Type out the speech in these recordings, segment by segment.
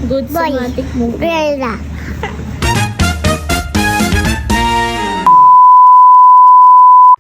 Good Boy. somatic movement. Bella.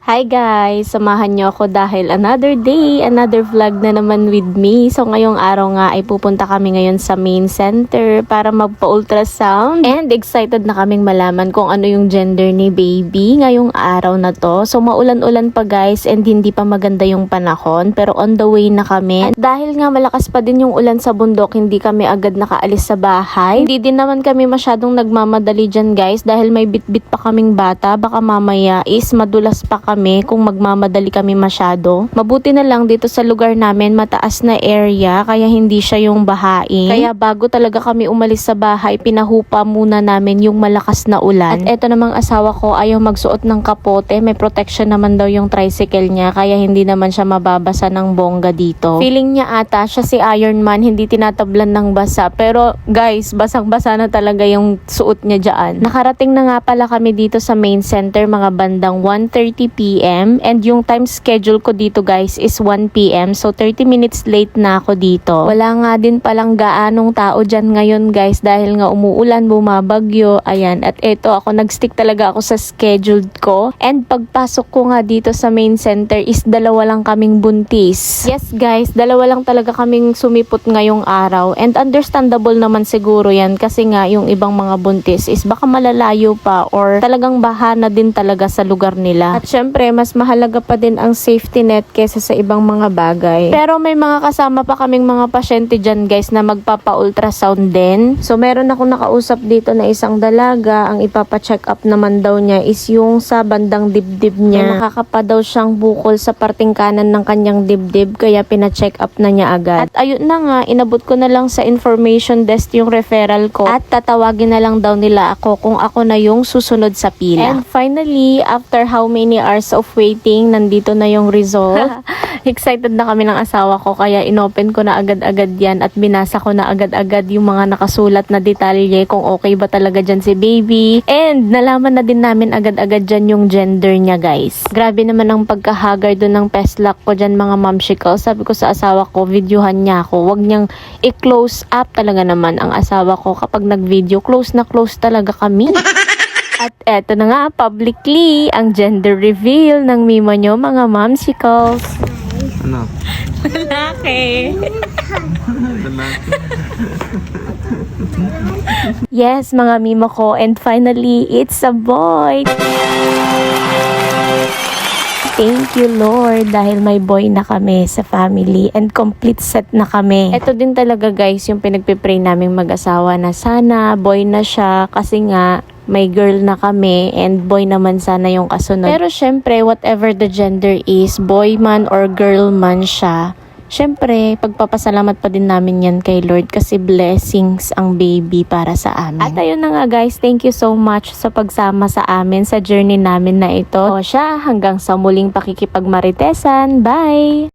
Hi guys! Samahan nyo ako dahil another day, another vlog na naman with me. So ngayong araw nga ay pupunta kami ngayon sa main center para magpa-ultrasound. And excited na kaming malaman kung ano yung gender ni baby ngayong araw na to. So maulan-ulan pa guys and hindi pa maganda yung panahon. Pero on the way na kami. And dahil nga malakas pa din yung ulan sa bundok, hindi kami agad nakaalis sa bahay. Hindi din naman kami masyadong nagmamadali dyan guys dahil may bitbit pa kaming bata. Baka mamaya is madulas pa kami kung magmamadali kami masyado. Mabuti na lang dito sa lugar namin mataas na area kaya hindi siya yung bahain. Kaya bago talaga kami umalis sa bahay, pinahupa muna namin yung malakas na ulan. At eto namang asawa ko ayaw magsuot ng kapote. May protection naman daw yung tricycle niya kaya hindi naman siya mababasa ng bongga dito. Feeling niya ata siya si Iron Man, hindi tinatablan ng basa. Pero guys, basang-basa na talaga yung suot niya dyan. Nakarating na nga pala kami dito sa main center mga bandang 1:30 p.m. And yung time schedule ko dito guys is 1 p.m. So 30 minutes late na ako dito. Wala nga din palang gaanong tao dyan ngayon guys dahil nga umuulan, bumabagyo. Ayan. At eto ako, nagstick talaga ako sa scheduled ko. And pagpasok ko nga dito sa main center is dalawa lang kaming buntis. Yes guys, dalawa lang talaga kaming sumipot ngayong araw. And understandable naman siguro yan kasi nga yung ibang mga buntis is baka malalayo pa or talagang baha na din talaga sa lugar nila. At syempre, mas mahalaga pa din ang safety net kesa sa ibang mga bagay. Pero may mga kasama pa kaming mga pasyente dyan guys na magpapa-ultrasound din. So meron akong nakausap dito na isang dalaga. Ang ipapa-check up naman daw niya is yung sa bandang dibdib niya. Nakakapa daw siyang bukol sa parting kanan ng kanyang dibdib kaya pina-check up na niya agad. At ayun na nga, inabot ko na lang sa information desk yung referral ko at tatawagin na lang daw nila ako kung ako na yung susunod sa pila. And finally, after how many hours of waiting, nandito na yung result. Excited na kami ng asawa ko kaya inopen ko na agad-agad yan at binasa ko na agad-agad yung mga nakasulat na detalye kung okay ba talaga dyan si baby. And nalaman na din namin agad-agad dyan yung gender niya guys. Grabe naman ang pagkahagar doon ng peslak ko dyan mga mamshikal. Sabi ko sa asawa ko, videohan niya ako. Huwag niyang i-close up talaga naman ang asawa ko kapag nag-video. Close na close talaga kami. At eto na nga, publicly, ang gender reveal ng mimo nyo, mga momsicles. Ano? Lalaki. Lalaki. Yes, mga mimo ko. And finally, it's a boy. Thank you, Lord, dahil may boy na kami sa family and complete set na kami. Ito din talaga guys, yung pinagpipray naming mag-asawa na sana boy na siya kasi nga may girl na kami and boy naman sana yung kasunod. Pero syempre, whatever the gender is, boy man or girl man siya, syempre, pagpapasalamat pa din namin yan kay Lord kasi blessings ang baby para sa amin. At ayun na nga guys, thank you so much sa pagsama sa amin sa journey namin na ito. O siya, hanggang sa muling pakikipagmaritesan. Bye!